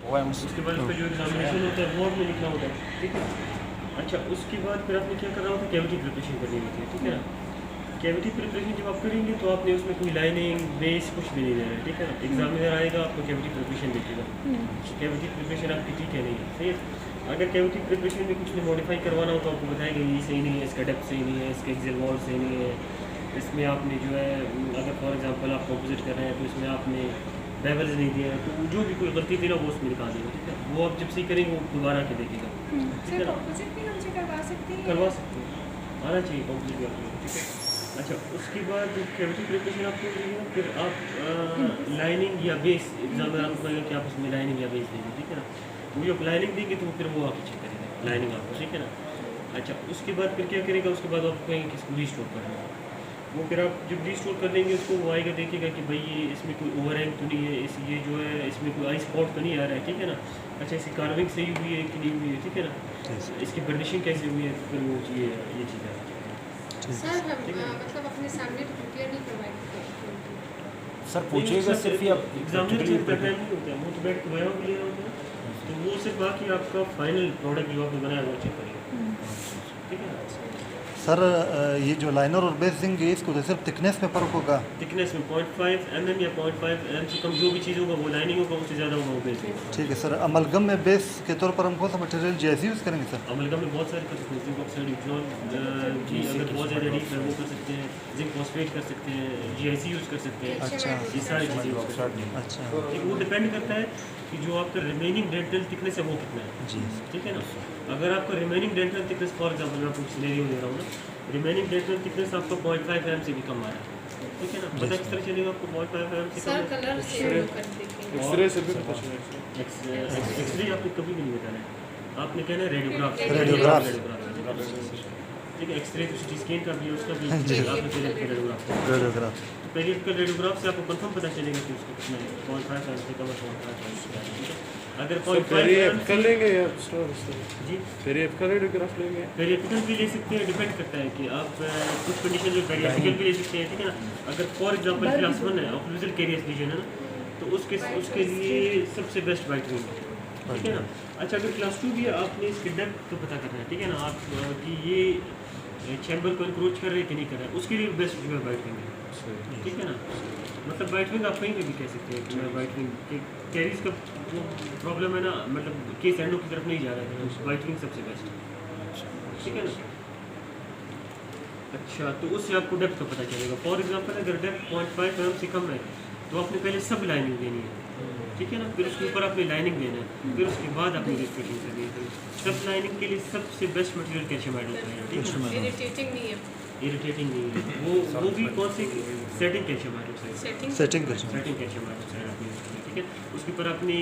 उसके बाद उसका जो एग्जामिनेशन होता है वो आपने लिखना होता है, ठीक है। अच्छा, उसके बाद फिर आपने क्या करना होता है, कैविटी प्रिपरेशन करनी होती है, ठीक है ना। कैविटी प्रिपरेशन जब आप करेंगे तो आपने उसमें कोई लाइनिंग बेस कुछ भी नहीं देना है, ठीक है ना। एग्जामिनर आएगा आपको कैविटी प्रिपरेशन देखेगा, कैविटी प्रिपरेशन आपकी ठीक है नहीं है, सही है। अगर कैविटी प्रिपरेशन में कुछ नहीं मॉडिफाई करवाना हो तो आपको बताएगा ये सही नहीं है, इसका डेप्थ सही नहीं है, इसका एक्सेल वॉल सही नहीं है, इसमें आपने जो है अगर फॉर एग्जांपल आप कंपोजिट कर रहे हैं तो इसमें आपने बेवल्स नहीं दिए हैं, तो जो भी कोई गलती थी ना वो उसमें निकाल देगा, ठीक है। वो आप जब सही करेंगे वो दोबारा के देखेगा, ठीक है ना। करवा सकते हैं, आना चाहिए कंपोजिट भी आपको, ठीक है। अच्छा, उसके बाद जो कैविटी प्रिपरेशन आपको देंगे फिर आप लाइनिंग या बेस एग्जामिनर आपको कहेगा कि आप उसमें लाइनिंग या बेस देंगे, ठीक है ना। वो जब लाइनिंग देंगे तो फिर वो आप चेक करेंगे लाइनिंग आपको, ठीक है ना। अच्छा, उसके बाद फिर क्या करेगा, उसके बाद आपको कहेंगे कि इसको रीस्टोर करना है। वो फिर आप जब रीस्टोर कर लेंगे उसको वो आएगा देखेगा कि भाई ये इसमें कोई ओवरहैंग तो नहीं है, इस ये जो है इसमें कोई आई स्पॉट तो नहीं आ रहा है, ठीक है ना। अच्छा, इसकी कार्विंग सही हुई है कि नहीं हुई है, ठीक है ना। इसकी बर्निशिंग कैसे हुई है, फिर वो ये चीज़ है। सर हम मतलब अपने सामने तो प्रिपेयर नहीं करवाएंगे सर पूछिएगा सिर्फ ही आप एग्जामिनर के प्रिपेयर नहीं होता है, वो तो बैठ के बयान के लिए होता है, तो वो सिर्फ बाकी आपका फाइनल प्रोडक्ट जो आपने बनाया वो चेक करेगा, ठीक है ना। सर ये जो लाइनर और बेस देंगे इसको तो सिर्फ थिकनेस में फ़र्क होगा। थिकनेस में 0.5 mm या 0.5 mm से कम जो भी चीज़ होगा वो लाइनिंग होगा, उससे ज़्यादा होगा वो बेस होगा। ठीक है सर। अमलगम में बेस के तौर पर हम कौन सा मटेरियल जैसी यूज़ करेंगे सर? अमलगम में बहुत सारे कर सकते हैं, जिंक ऑक्साइड, यूट्रॉल जी, अगर बहुत ज़्यादा डीप है वो कर सकते हैं, जिंक फॉस्फेट कर सकते हैं, GIC यूज़ कर सकते हैं। अच्छा, ये सारी चीज़ें यूज़ कर सकते हैं। अच्छा ठीक, वो डिपेंड करता है कि जो आपका रिमेनिंग डेंटल थिकनेस है वो कितना है जी, ठीक है ना। अगर आपका remaining dental thickness for example मैं आपको सिनेरियो दे रहा हूँ ना, रिमेनिंग डेंटल थिकनेस आपका 0.5 mm से भी कम आ रहा है, ठीक है ना। पता किस तरह चलेगा आपको 0.5 mm से सर कम कलर से कर देंगे एक्सरे से भी पता चलेगा। एक्सरे आपको कभी भी नहीं बताना है, आपने कहना है रेडियोग्राफ, रेडियोग्राफ। ठीक है। एक्सरे तो सिटी स्कैन का भी है, उसका भी आपने पहले रेडियोग्राफ, रेडियोग्राफ। तो पेरियडिकल रेडियोग्राफ से आपको कंफर्म पता चलेगा कि उसका कितना है, 0.5 mm से कम है, 0.5 mm से। अगर 0.5 mm कर लेंगे या स्टोर जी पेरियप का रेडियोग्राफ लेंगे। पेरियडिकल भी ले सकते हैं, डिपेंड करता है कि आप कुछ कंडीशन में पेरियडिकल भी ले सकते हैं, ठीक है ना। अगर फॉर एग्जांपल क्लास 1 है ऑक्लूजल कैरियस लीजन है ना, तो उसके लिए सबसे बेस्ट वाइटनिंग है, ठीक है ना। अच्छा, अगर क्लास 2 भी है आपने इसके डेप्थ तो पता करना है, ठीक है ना, आप कि ये चैम्बर को इंक्रोच कर रहे हैं कि नहीं कर रहे हैं, उसके लिए बेस्ट जो है वाइटनिंग है, ठीक है ना। मतलब वाइटनिंग आप कहीं पे भी कह सकते हैं कि मैं वाइटनिंग कैरीज का जो प्रॉब्लम है ना, मतलब केस एंडो की तरफ नहीं जा रहा है, वाइटनिंग सबसे बेस्ट है, ठीक है ना। अच्छा, तो उससे आपको डेप्थ का पता चलेगा। फॉर एग्जांपल अगर डेप्थ 0.5 mm से कम है तो आपने पहले सब लाइनिंग देनी है, ठीक है ना। फिर उसके ऊपर आपने लाइनिंग देना है, फिर उसके बाद आपने रिस्ट्रिक्शन करनी है। सब लाइनिंग के लिए सबसे बेस्ट मटेरियल कैल्शियम होता है, ठीक है ना। इरिटेटिंग नहीं है, इरिटेटिंग नहीं है वो भी कौन सी सेटिंग कैल्शियम हाइड्रोक्साइड, सेटिंग कर सेटिंग कैल्शियम हाइड्रोक्साइड आपने यूज़ करनी है, ठीक है। उसके ऊपर आपने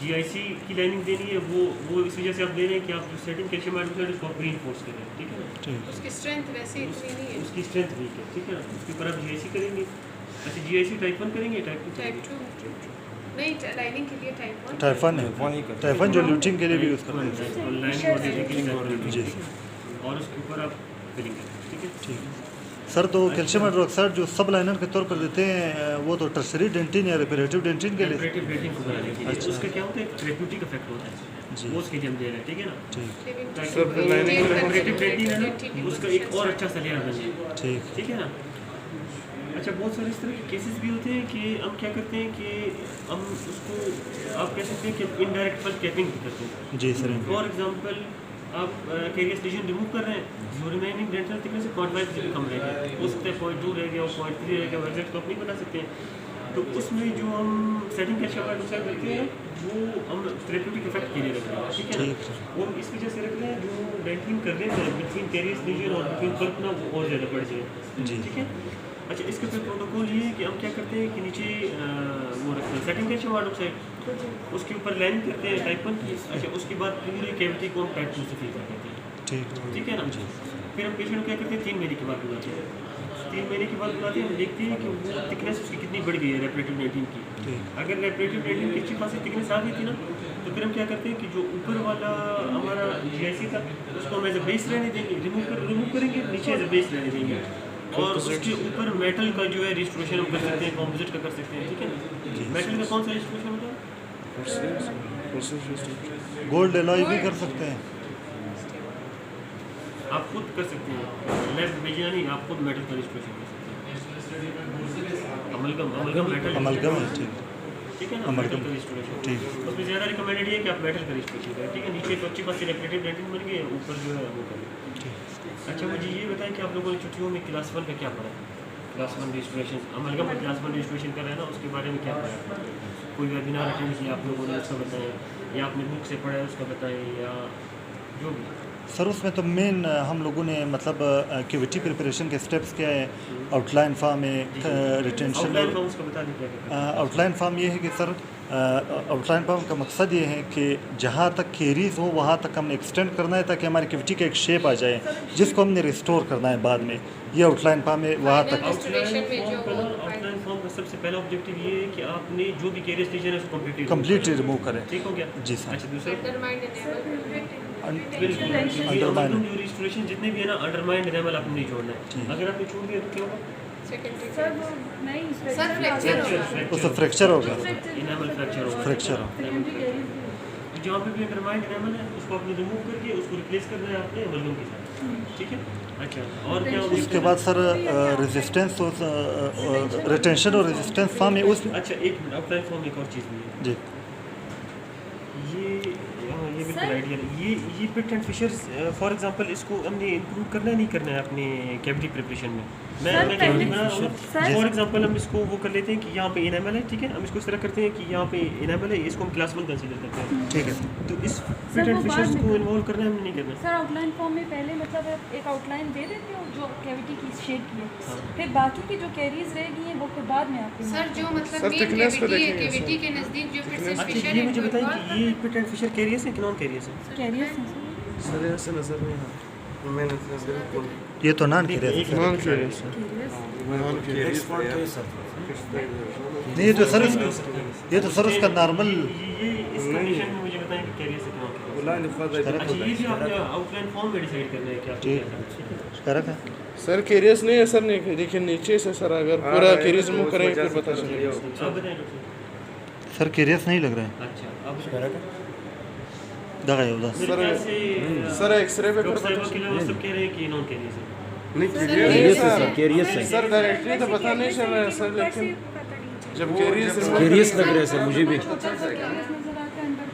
GIC की लाइनिंग देनी है, वो इस वजह से आप दे रहे हैं कि आप जो सेटिंग कैल्शियम हाइड्रोक्साइड उसको आप रीइंफोर्स कर रहे हैं, ठीक है ना। ठीक। उसकी स्ट्रेंथ वैसे इतनी नहीं है। उसकी स्ट्रेंथ वीक है, ठीक है ना। उसके ऊपर आप GIC करेंगे। अच्छा, GIC टाइप 1 करेंगे, टाइप 2 टाइप 2 नहीं, लाइनिंग के लिए टाइप 1 टाइफन है, टाइफन जो ल्यूटिंग के लिए भी यूज़ करते हैं। और लाइनिंग और DIC के लिए जी। और उसके ऊपर आप फिलिंग करेंगे, ठीक है। ठीक है सर। तो कैल्शियम हाइड्रोक्साइड जो सब लाइनर के तौर पर देते हैं वो तो टर्सरी डेंटिन या रिपेरेटिव डेंटिन के लिए। रिपेरेटिव डेंटिन को बनाने के लिए उसका क्या होता है, थेरेप्यूटिक इफेक्ट होता है जी। वो उसके लिए हम दे रहे हैं, ठीक है ना। ठीक सब लाइनिंग रिपेरेटिव डेंटिन है ना, उसका एक और अच्छा सा लेयर बन जाए, ठीक ठीक है ना। अच्छा, बहुत सारे इस तरह के केसेस भी होते हैं कि हम क्या करते हैं कि हम उसको आप कह सकते हैं कि हम इनडायरेक्ट फल कैपिंग भी करते हैं। जी सर। फॉर एग्जांपल आप कैरियस लीजन रिमूव कर रहे हैं, जो रिमेनिंग डेंटल थिकनेस से 0.5 से भी कम रह गया, हो सकता है 0.2 रह गया और 0.3 रह गया, एग्जैक्ट तो आप नहीं बता सकते हैं। तो उसमें जो हम सेटिंग कैल्शियम हाइड्रोक्साइड रखते हैं वो हम थेरेप्यूटिक इफेक्ट के लिए रख रहे हैं, ठीक है ना। वो हम इस वजह से रख रहे हैं जो डेंटिंग कर रहे हैं बिटवीन कैरियस लीजन और बिटवीन पल्प ना वो और ज़्यादा बढ़ जाए जी। ठीक है। अच्छा, इसके फिर प्रोटोकॉल ये है कि हम क्या करते हैं कि नीचे वो रखते हैं सेटिंग कैल्शियम हाइड्रोक्साइड, उसके ऊपर लाइन करते हैं टाइप 1 की। अच्छा, उसके बाद पूरी कैविटी को हम टाइप 2 से फिल कर देते हैं, ठीक है ना। फिर हम पेशेंट को क्या करते हैं 3 महीने के बाद बुलाते हैं, 3 महीने के बाद बुलाते हैं, हम देखते हैं कि वो थिकनेस उसकी कितनी बढ़ गई है रेपरेटिव डेंटिन की। अगर रेपरेटिव डेंटिन की अच्छी खासी थिकनेस आ गई थी ना, तो फिर हम क्या करते हैं कि जो ऊपर वाला हमारा GIC था उसको हम एज अ बेस रहने देंगे, रिमूव करेंगे, नीचे एज अ बेस रहने देंगे, और उसके ऊपर मेटल का जो है रिस्टोरेशन हम कर सकते हैं, कॉम्पोजिट का कर सकते हैं, ठीक है ना। मेटल का कौन सा रिस्टोरेशन होता है? गोल्ड एलॉय भी कर सकते हैं। आप खुद कर सकते हैं, लेफ्ट भेजना नहीं, आप खुद मेटल का रिस्टोरेशन कर सकते हैं। अमलगम मेटल अमलगम है, ठीक ठीक है ना, अमलगम। मेटल का रिस्टोरेशन। ठीक। उसमें ज़्यादा रिकमेंडेड ये है कि आप मेटल का रिस्टोरेशन करें, ठीक है। नीचे तो अच्छी खासी रेपरेटिव डेंटिंग बन गई है, ऊपर जो है वो करें। अच्छा मुझे ये बताएं कि आप लोगों ने छुट्टियों में क्लास 1 का क्या पढ़ा है? क्लास 1 रिस्टोरेशन, अमलगम का क्लास 1 रिस्टोरेशन कर रहे हैं ना, उसके बारे में क्या पढ़ा है? कोई वेबिनार अटेंड किया आप लोगों ने, उसका बताएं, या आपने बुक से पढ़ा है उसका बताएं, या जो भी। सर उसमें तो मेन हम लोगों ने मतलब कैविटी प्रिपरेशन के स्टेप्स क्या है, आउटलाइन फॉर्म है, रिटेंशन। आउटलाइन फॉर्म उसका बता दें क्या क्या। आउटलाइन फॉर्म ये है कि सर आउटलाइन फॉर्म का मकसद ये है कि जहाँ तक केरीज हो वहाँ तक हमने एक्सटेंड करना है ताकि हमारी कैविटी का एक शेप आ जाए जिसको हमने रिस्टोर करना है बाद में। ये आउटलाइन फॉर्म है वहाँ तक। आउटलाइन फॉर्म का सबसे पहला ऑब्जेक्टिव ये है कि आपने जो भी केरियस रीजन है उसको कम्प्लीटली रिमूव करें। ठीक हो गया जी सर। अच्छा दूसरा अंडरमाइन बिल्कुल रिस्टोरेशन जितने भी है ना, अंडरमाइंड एनामल आपने नहीं छोड़ना है। अगर आपने छोड़ दिया तो क्या होगा? उससे फ्रैक्चर हो गया, एनामल फ्रैक्चर होगा। फ्रैक्चर हो। जहाँ पे भी अंडरमाइंड एनामल है उसको आपने रिमूव करके उसको रिप्लेस करना है आपने अमलगम के साथ, ठीक है। अच्छा और क्या होगा? उसके बाद सर रेजिस्टेंस रिटेंशन और रेजिस्टेंस फॉर्म है उस। अच्छा एक मिनट, आउटलाइन फॉर्म एक और चीज़ भी है जी। ये बिल्कुल आइडियल है। ये pit and fissures for example इसको हमने इंक्लूड करना है नहीं करना है अपने कैविटी प्रिपरेशन में? मैं कैविटी बना रहा हूँ फॉर एग्जांपल, हम इसको वो कर लेते हैं कि यहाँ पे इनेमल है, ठीक है। हम इसको इस तरह करते हैं कि यहाँ पे इनेमल है, इसको हम क्लास 1 कंसीडर करते हैं, ठीक है। तो इस पिट एंड फिशर्स को इन्वॉल्व करना है हमने नहीं करना? सर आउटलाइन फॉर्म में पहले मतलब आप एक आउटलाइन दे देते हो जो कैविटी की शेप की है, फिर बाकी की जो कैरीज रहेगी हैं वो फिर बाद में आपके सर जो मतलब सर, मेन thickness को कैविटी है, देखेंगे, कैविटी के नजदीक जो फिर से अच्छा फिशर ये है मुझे वो बताएं involve कि ये पिट एंड फिशर कैरियस है कि नॉन कैरियस है? कैरियर्स हैं सर। सर ऐसे नजर नहीं आ रहा, मैंने बिल्कुल ये तो नॉन कैरियस है। नॉन कैरियस है, कैरियर्स नॉन कैरियस। नहीं ये तो सर उसका नॉर्मल। ये इस कंडीशन में मुझे बताएं कि कैरियस है कि नॉन कैरियस? अच्छा ये भी आपने आउटलाइन फॉर्म में डिसाइड करना है कि आप क्या करना है। करक है सर कैरियस नहीं है सर, नहीं देखिए नीचे से सर, अगर पूरा कैरियस रिमूव करेंगे फिर पता चलेगा। आप बताएं डॉक्टर। सर कैरियस नहीं लग रहा है। अच्छा अब दगा है उधर। मेरे ख्याल से सर एक्सरे पे फिर डॉक्टर पता साहब के लिए वो सब कह रहे हैं कि नॉन कैरियस है। नहीं कैरियस है सर, कैरियस है। सर डायरेक्टली तो पता नहीं चल रहा है सर, लेकिन जब कैरियस कैरियस लग रहा है सर मुझे भी, नजर आता है अंदर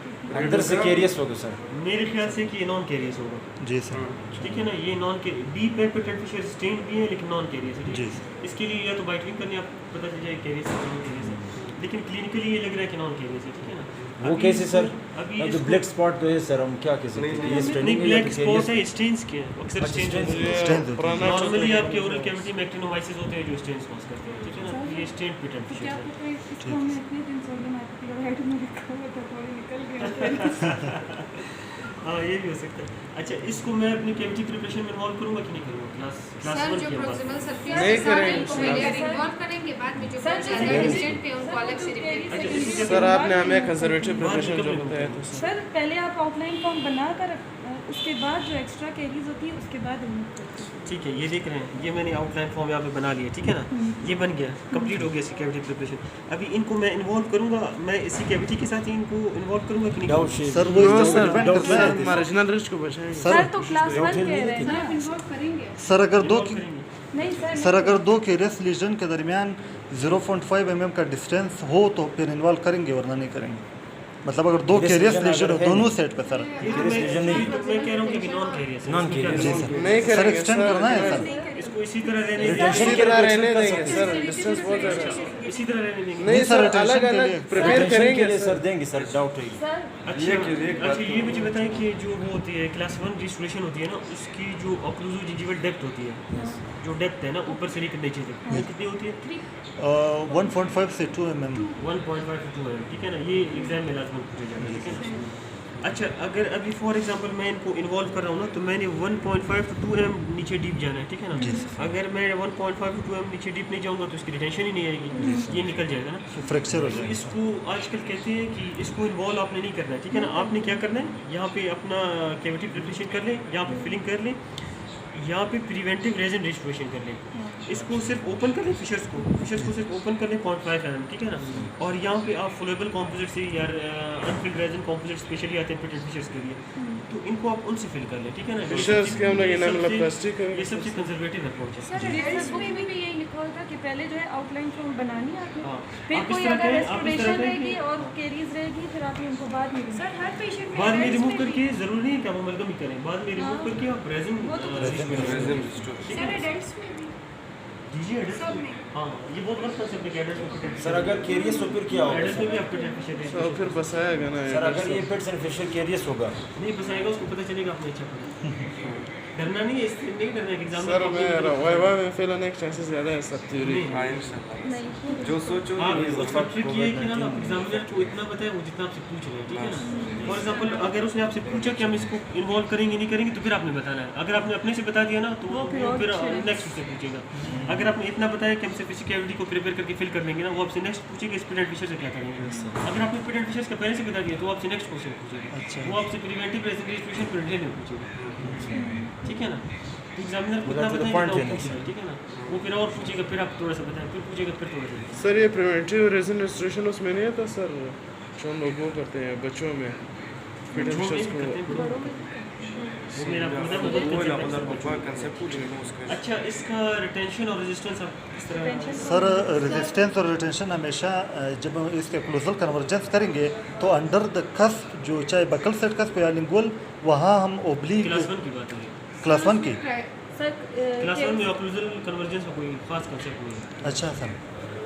अंदर से कैरियस होगा सर। मेरे ख्याल से कि ये नॉन कैरियस होगा, जी सर। ठीक है ना। ये नॉन के बी पे पिट एंड फिशर स्टेन भी है लेकिन नॉन कैरियस है, ठीक जी है। इसके लिए या तो बाइटिंग करनी आपको पता चल जाए कैरियस है नॉन कैरियस है, लेकिन क्लिनिकली ये लग रहा है कि नॉन कैरियस है, ठीक है ना। वो अभी कैसे सर? अभी जो इसको- ब्लैक स्पॉट तो है सर, हम क्या कह सकते हैं? ये नहीं स्टेनिंग ब्लैक स्पॉट है, स्टेन्स के हैं अक्सर अच्छा, स्टेन्स stains होते हैं। स्टेन्स होते हैं। पुराना नॉर्मली आपके ओरल कैविटी में एक्टिनोमाइसिस होते हैं जो स्टेन्स कॉज करते हैं, ठीक है ना। ये स्टेन पिट एंड क्या फिशर है। आपको कोई इसको हमने इतने दिन सोडियम हाइपोक्लोराइड में लिखा हुआ था, थोड़ी निकल गया। हाँ ये भी हो सकता है। अच्छा इसको मैं अपनी कैविटी प्रिपरेशन में इन्वॉल्व करूँगा कि नहीं करूँगा? क्लास सर 1 जो के बाद प्रोक्सिमल सरफेस नहीं के साथ करेंगे, उनको पहले इन्वॉल्व करेंगे, बाद में जो सर, ज्यादा डिस्टेंट पे उनको अलग से रिप्लेस सर आपने हमें कंजर्वेटिव प्रिपरेशन जो बताया था सर। सर पहले आप आउटलाइन फॉर्म बनाकर उसके बाद जो एक्स्ट्रा कैरीज होती है उसके बाद रिमूव करते हैं। ठीक है। ये देख रहे हैं, ये मैंने आउटलाइन फॉर्म यहाँ पे बना लिया, ठीक है ना। ये बन गया, कंप्लीट हो गया इसकी कैविटी प्रिपरेशन। अभी इनको मैं इन्वॉल्व करूँगा, मैं इसी कैविटी के साथ ही इनको इन्वॉल्व करूँगा कि नहीं डाउट करूँगा? शेप सर वो हाँ इस सर, पर डिपेंड करता है। मार्जिनल रिस्क को बचाएंगे। सर तो क्लास 1 कह रहे हैं ना। इन्वॉल्व करेंगे। सर अगर दो करेंगे। नहीं सर सर अगर दो कैरियस लीजन के दरमियान 0.5 mm का डिस्टेंस हो तो फिर इन्वॉल्व करेंगे वरना नहीं करेंगे। मतलब अगर दो Caries कैरियस lesion लीजन हो अगर है दोनों नहीं। सेट पे सर। ये तो मैं कह रहा हूँ कि नॉन कैरियस है। Non इसमें क्या carriers, जी करेंगे? सर। नहीं सर करेंगे एक्सटेंड करना है सर। इसको इसी तरह रहने देंगे, इसी तरह रहने देंगे सर, डिस्टेंस बहुत ज़्यादा है। इसी तरह रहने देंगे। नहीं सर, सर, attention अलग के अलग लिए। प्रिपेयर Attention के करेंगे लिए सर। सर देंगे सर, डाउट है। सर अच्छा ये मुझे बताएं कि जो वो होती है क्लास 1 रिस्टोरेशन होती है ना, उसकी जो ऑक्लूसिव जिंजिवल डेप्थ होती है, जो डेप्थ है ना ऊपर से लेकर नीचे तक, वो कितनी होती है? 1.5 से 2 mm। 1.5 to 2 mm, ठीक है ना। ये एग्जाम में लाजमन पूछा जाएगा, ठीक है ना। अच्छा अगर अभी फॉर एग्जांपल मैं इनको इन्वॉल्व कर रहा हूँ ना, तो मैंने 1.5 to 2 mm नीचे डीप जाना है, ठीक है ना। अगर मैं 1.5 to 2 mm नीचे डीप नहीं जाऊँगा तो इसकी रिटेंशन ही नहीं आएगी, ये निकल जाएगा ना। फ्रैक्चर हो तो जाएगा। इसको आजकल कहते हैं कि इसको इन्वॉल्व आपने नहीं करना है, ठीक है ना। आपने क्या करना है, यहाँ पे अपना कैविटी प्रिपरेशन कर लें, यहाँ पे फिलिंग कर लें, यहाँ पे प्रिवेंटिव रेजन रिस्टोरेशन कर लें। इसको सिर्फ ओपन कर लें, फिशर्स को सिर्फ ओपन कर लें 0.5 mm, ठीक है ना। और यहाँ पे आप फ्लोएबल कॉम्पोजिट से या अनफिल्ड रेजिन कॉम्पोजिट स्पेशली आते हैं पिटेड फिशर्स के लिए, तो इनको आप उनसे फिल कर लें, ठीक है ना। फिशर्स के हम लोग इनामल प्लास्टिक ये सबसे कंजर्वेटिव अप्रोच है। सर रेफरेंस बुक में भी यही लिखा हुआ था कि पहले जो है आउटलाइन फॉर्म बनानी है आपने, हाँ। फिर आप इस कोई तरह अगर करें, आप इस तरह रेस्टोरेशन करें रहेगी कि- और केरीज रहेगी फिर आपने उनको बाद में सर हर पेशेंट बाद में रिमूव करके जरूरी नहीं है कि आप अमलगम ही करें, बाद में रिमूव करके आप रेजिन सर एडल्ट्स में भी दीजिए एडल्ट सब में। हाँ, ये बहुत गलत कंसेप्ट है कि एडल्ट में पिटेड सर अगर केरियस हो फिर क्या होगा एडल्ट में सर? भी आप पिटेड फिशर तो फिर बसाएगा ना सर अगर ये पिट्स एंड फिशर केरियस होगा नहीं फंसाएगा, उसको पता चलेगा आपने अच्छा पढ़ा। डरना नहीं है, इससे नहीं डरना है कि एग्जाम सर मैं वाइवा में फेल होने के चांसेस ज़्यादा है सब थ्योरी नहीं जो सोचो आप उसका ट्रिक ये है कि ना आप एग्जामिनर को इतना बताएं वो जितना आपसे पूछ रहे हैं, ठीक है ना। फॉर एग्जांपल अगर उसने आपसे पूछा कि हम इसको इन्वॉल्व करेंगे नहीं करेंगे, तो फिर आपने बताना है। अगर आपने अपने से बता दिया ना, तो वो फिर नेक्स्ट उससे पूछेगा। अगर आपने इतना बताया कि हम सिर्फ इसी कैविटी को प्रिपेयर करके फिल कर लेंगे ना, वो आपसे नेक्स्ट पूछेगा इस पिटेड फिशर से क्या करेंगे। अगर आपने पिटेड फिशर्स का पहले से बता दिया तो वो आपसे नेक्स्ट क्वेश्चन पूछेगा, वो आपसे प्रिवेंटिव रेस्पिरेशन पर डिटेल में पूछेगा, ठीक है ना। एग्जामिनर को इतना बताएंगे, ठीक है ना, वो फिर और पूछेगा, फिर आप थोड़ा सा बताएं, फिर पूछेगा, फिर थोड़ा सा। सर ये प्रिवेंटिव रेजिन रेस्टोरेशन उसमें नहीं आता सर, जो हम लोग वो करते हैं बच्चों में फिटेड फिशर्स को। वो मेरा अच्छा, इसका रिटेंशन और रेजिस्टेंस आप किस तरह सर रेजिस्टेंस और रिटेंशन हमेशा जब हम इसके क्लोजल कन्वर्जेंस करेंगे तो अंडर द कस्प, जो चाहे बकल सेट कस्प या लिंगुअल, वहाँ हम ओब्लिक क्लास 1 की बात है। क्लास 1 की। सर क्लास 1 में ऑक्लूजल कन्वर्जेंस का कोई खास कांसेप्ट नहीं है। अच्छा सर,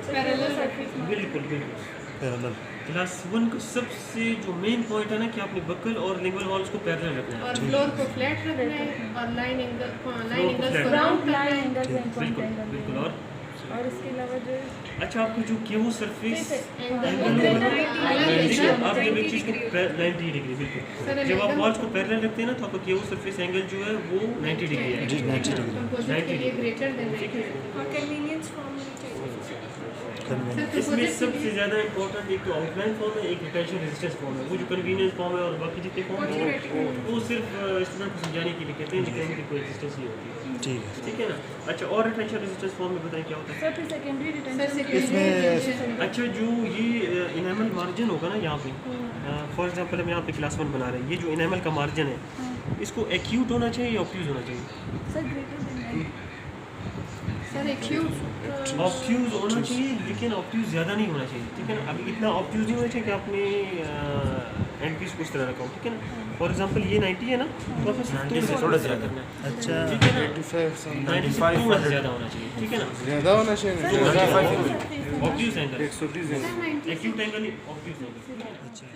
पैरेलल बिल्कुल बिल्कुल। पैरेलल। क्लास 1 का सबसे जो मेन पॉइंट है ना कि आपने बकल और लिंगुअल वॉल्स को पैरेलल रखना है। और फ्लोर को फ्लैट रखना है और लाइन एंगल flat। को राउंड करना है। बिल्कुल बिल्कुल। और इसके अलावा जो अच्छा, आपको जो केवो सरफेस एंगल एंगल देखिए, आप जब एक चीज़ को 90 डिग्री बिल्कुल, जब आप वॉल्स को पैरेलल रखते हैं ना, तो आपका केवो सरफेस एंगल जो है वो 90 डिग्री है। जी 90 डिग्री। कंपोजिट के लिए ग्रेटर देन और कन्वीनियंस फॉर्म में इसमें सबसे ज़्यादा इंपॉर्टेंट एक तो आउटलाइन फॉर्म है, एक रिटेंशन रेजिस्टेंस फॉर्म है। वो जो कन्वीनियंस फॉर्म है और बाकी जितने फॉर्म है वो सिर्फ स्टूडेंट को समझाने के लिए कहते हैं, लेकिन उनकी कोई एग्जिस्टेंस नहीं होती है, ठीक है ना। अच्छा, और रिटेंशन रेजिस्टेंस फॉर्म में बताएं क्या होता है। सर फिर सेकेंडरी रिटेंशन इसमें अच्छा, जो ये इनेमल मार्जिन होगा ना यहाँ पे, फॉर एग्जांपल हम यहाँ पे क्लास 1 बना रहे हैं, ये जो इनेमल का मार्जिन है इसको एक्यूट होना चाहिए या ऑब्ट्यूज होना चाहिए? Sir greater than sir acute obtuse होना चाहिए, लेकिन ऑब्ट्यूज ज़्यादा नहीं होना चाहिए, ठीक है ना। अभी इतना ऑब्ट्यूज नहीं होना चाहिए कि आपने एंड पीस को इस तरह रखा हो, ठीक है ना। फॉर एग्जांपल ये 90 है ना, तो आपको 90 से थोड़ा ज़्यादा करना है, अच्छा ठीक है ना। 85 समथिंग 90 से थोड़ा सा ज़्यादा होना चाहिए, ठीक है ना। ज़्यादा होना चाहिए। ऑब्ट्यूज एंगल, 130 एक्यूट एंगल नहीं, ऑब्ट्यूज एंगल। अच्छा।